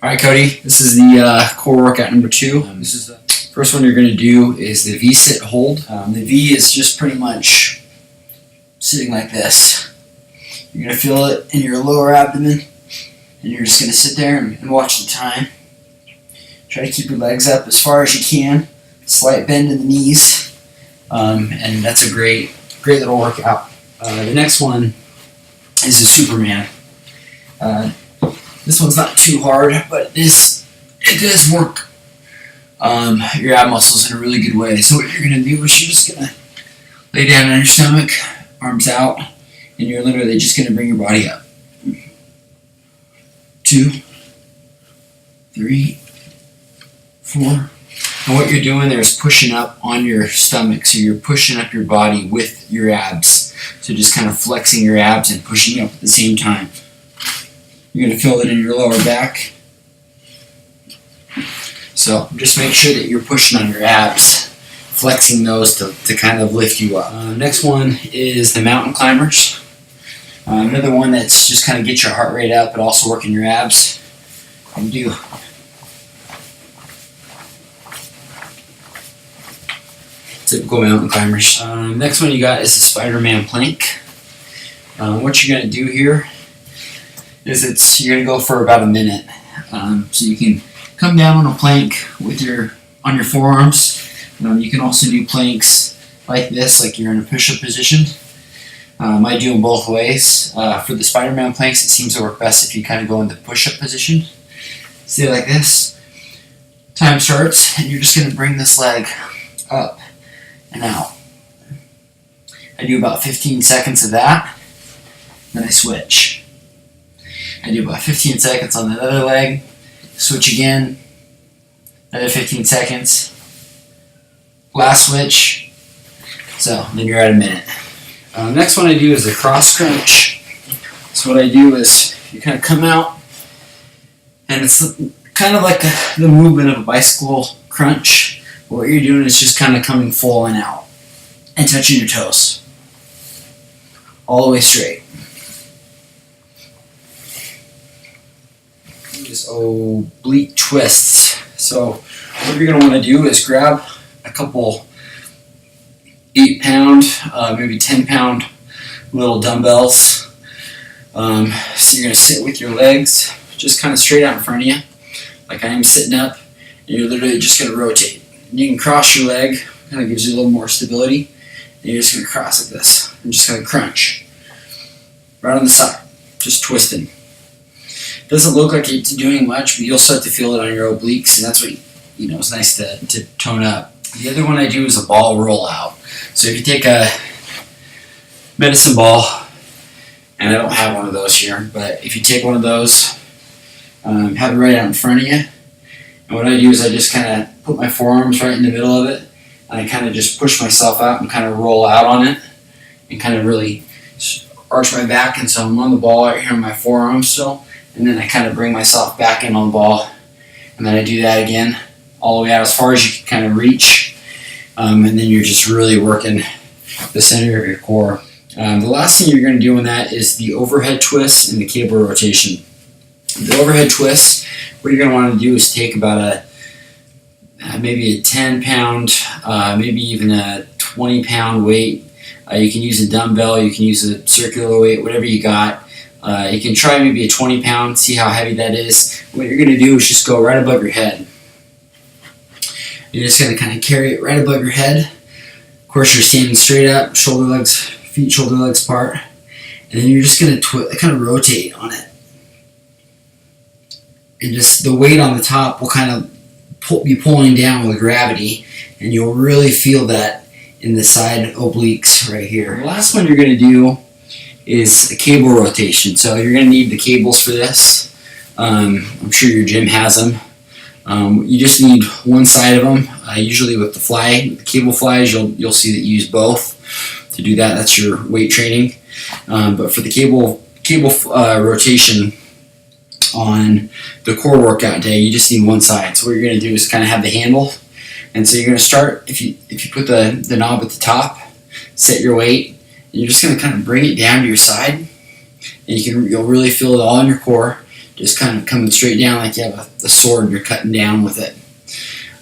All right, Cody, this is the core workout number 2. This is the first one you're going to do is the V-sit hold. The V is just pretty much sitting like this. You're going to feel it in your lower abdomen, and you're just going to sit there and watch the time. Try to keep your legs up as far as you can. Slight bend in the knees, and that's a great little workout. The next one is the Superman. This one's not too hard, but it does work your ab muscles in a really good way. So what you're going to do is you're just going to lay down on your stomach, arms out, and you're literally just going to bring your body up. 2, 3, 4. And what you're doing there is pushing up on your stomach. So you're pushing up your body with your abs. So just kind of flexing your abs and pushing up at the same time. You're going to feel it in your lower back. So just make sure that you're pushing on your abs, flexing those to kind of lift you up. Next one is the mountain climbers. Another one that's just kind of get your heart rate up but also working your abs. And do typical mountain climbers. Next one you got is the Spider-Man plank. What you're going to do here is you're going to go for about a minute. So you can come down on a plank on your forearms. You can also do planks like this, like you're in a push-up position. I do them both ways. For the Spider-Man planks, it seems to work best if you kind of go in the push-up position. Stay like this. Time starts, and you're just going to bring this leg up and out. I do about 15 seconds of that, then I switch. I do about 15 seconds on the other leg, switch again, another 15 seconds, last switch, so then you're at a minute. Next one I do is the cross crunch. So what I do is you kind of come out, and it's kind of like the movement of a bicycle crunch. What you're doing is just kind of coming full and out and touching your toes all the way straight. Oblique twists. So what you're going to want to do is grab a couple 8-pound, maybe 10-pound little dumbbells. So you're going to sit with your legs just kind of straight out in front of you, like I am sitting up, and you're literally just going to rotate. And you can cross your leg, kind of gives you a little more stability, and you're just going to cross like this and just going to crunch right on the side, just twisting. Doesn't look like it's doing much, but you'll start to feel it on your obliques, and that's what it's nice to tone up. The other one I do is a ball rollout. So if you take a medicine ball, and I don't have one of those here, but if you take one of those, have it right out in front of you, and what I do is I just kind of put my forearms right in the middle of it, and I kind of just push myself out and kind of roll out on it, and kind of really arch my back, and so I'm on the ball right here on my forearms still. And then I kind of bring myself back in on the ball, and then I do that again all the way out as far as you can kind of reach, and then you're just really working the center of your core. The last thing you're going to do in that is the overhead twist and the cable rotation. The overhead twist, what you're going to want to do is take about maybe a 10-pound, maybe even a 20-pound weight. You can use a dumbbell, you can use a circular weight, whatever you got. You can try maybe a 20-pound, see how heavy that is. What you're going to do is just go right above your head. You're just going to kind of carry it right above your head. Of course, you're standing straight up, feet, shoulder, legs apart. And then you're just going to kind of rotate on it. And just the weight on the top will kind of be pulling down with gravity. And you'll really feel that in the side obliques right here. The last one you're going to do is a cable rotation. So you're going to need the cables for this. I'm sure your gym has them. You just need one side of them. Usually with the cable flies, you'll see that you use both to do that. That's your weight training. But for the cable rotation on the core workout day, you just need one side. So what you're going to do is kind of have the handle. And so you're going to start, if you put the knob at the top, set your weight, and you're just going to kind of bring it down to your side, and you'll really feel it all in your core. just kind of coming straight down like you have a sword and you're cutting down with it.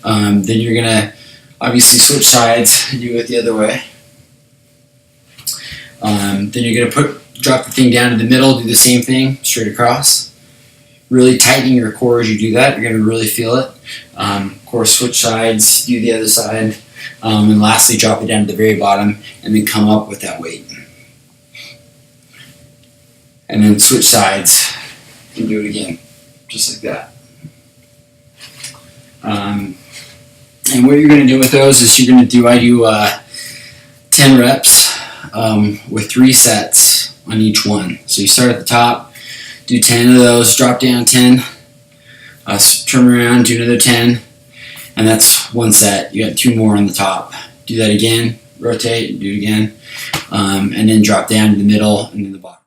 Then you're going to obviously switch sides and do it the other way. Then you're going to drop the thing down to the middle, do the same thing, straight across. Really tightening your core as you do that. You're going to really feel it. Of course, switch sides, do the other side. And lastly, drop it down to the very bottom and then come up with that weight. And then switch sides and do it again, just like that. And what you're going to do with those is I do 10 reps with 3 sets on each one. So you start at the top, do 10 of those, drop down 10, turn around, do another 10, and that's 1 set. You got 2 more on the top. Do that again, rotate, do it again, and then drop down to the middle and then the bottom.